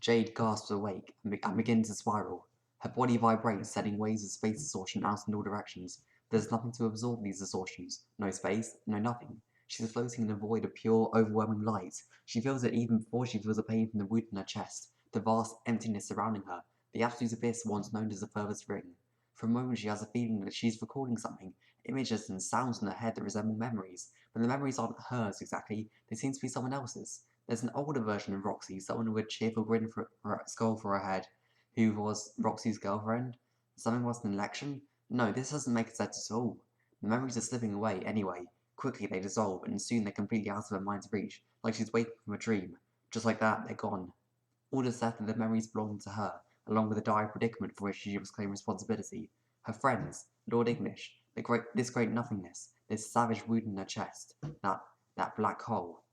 Jade gasps awake and begins to spiral. Her body vibrates, sending waves of space distortion out in all directions. There's nothing to absorb these distortions. No space, no nothing. She's floating in a void of pure, overwhelming light. She feels it even before she feels the pain from the wound in her chest, the vast emptiness surrounding her, the absolute abyss once known as the furthest ring. For a moment she has a feeling that she's recalling something, images and sounds in her head that resemble memories, but the memories aren't hers exactly, they seem to be someone else's. There's an older version of Roxy, someone with a cheerful grin for her skull for her head, who was Roxy's girlfriend. Something was an election? No, this doesn't make sense at all. The memories are slipping away anyway. Quickly they dissolve, and soon they're completely out of her mind's reach, like she's waking from a dream. Just like that, they're gone. All that's left are the memories belonging to her, along with the dire predicament for which she must claim responsibility. Her friends, Lord English, this great nothingness, this savage wound in her chest, that black hole.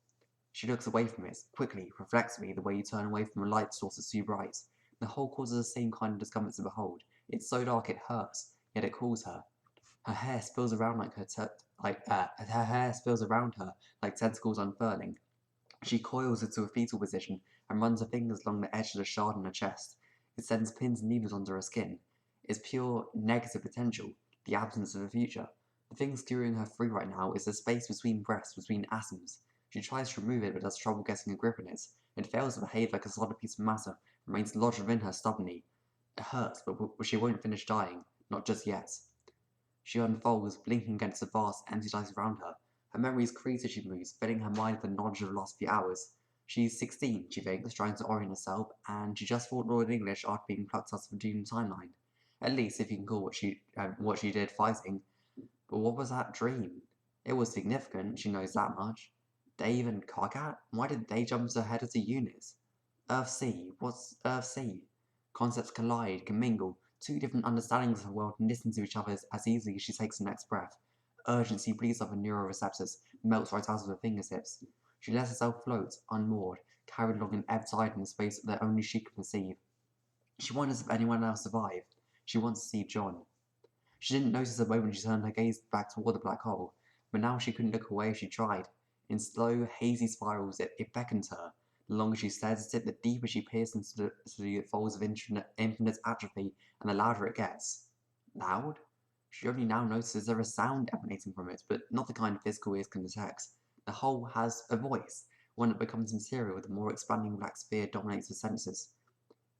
She looks away from it, quickly, reflexively, the way you turn away from a light source that's too bright. The hole causes the same kind of discomfort to behold. It's so dark it hurts, yet it calls her. Her hair spills around her hair spills around her like tentacles unfurling. She coils into a fetal position and runs her fingers along the edge of the shard in her chest. It sends pins and needles under her skin. It's pure negative potential, the absence of a future. The thing screwing her free right now is the space between breaths, between atoms. She tries to remove it but has trouble getting a grip on it. It fails to behave like a solid piece of matter, remains lodged within her stubbornly. It hurts, but she won't finish dying. Not just yet. She unfolds, blinking against the vast, empty light around her. Her memories crease as she moves, filling her mind with the knowledge of the last few hours. She's 16, she thinks, trying to orient herself, and she just fought Lord English after being plucked out of a doomed timeline. At least, if you can call what she did fighting. But what was that dream? It was significant, she knows that much. Dave and Karkat? Why did they jump ahead as a unit? Earth-Sea? What's Earth-Sea? Concepts collide, commingle, two different understandings of the world listen to each other as easily as she takes the next breath. Urgency bleeds off her neuroreceptors, melts right out of her fingertips. She lets herself float, unmoored, carried along an ebb tide in a space that only she can perceive. She wonders if anyone else survived. She wants to see John. She didn't notice the moment she turned her gaze back toward the black hole, but now she couldn't look away if she tried. In slow, hazy spirals, it beckons her. The longer she stares at it, the deeper she peers into the folds of infinite atrophy, and the louder it gets. Loud? She only now notices there is sound emanating from it, but not the kind physical ears can detect. The whole has a voice, one that becomes material, the more expanding black sphere dominates her senses.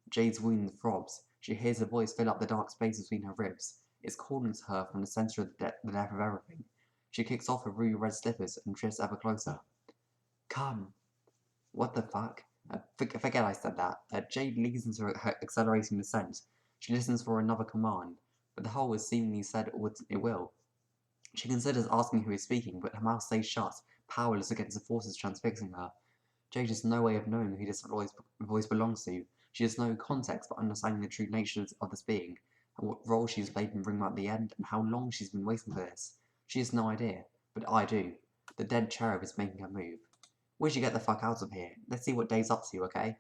Jade's wound throbs. She hears a voice fill up the dark space between her ribs. It's calling to her from the center of the depth of everything. She kicks off her ruby red slippers and drifts ever closer. Come. What the fuck? Forget I said that. Jade leads into her accelerating descent. She listens for another command, but the hole has seemingly said what it will. She considers asking who is speaking, but her mouth stays shut, powerless against the forces transfixing her. Jade has no way of knowing who this voice belongs to. She has no context for understanding the true nature of this being, and what role she's played in bringing about the end, and how long she's been waiting for this. She has no idea, but I do. The dead cherub is making her move. We should get the fuck out of here. Let's see what Dave's up to, okay?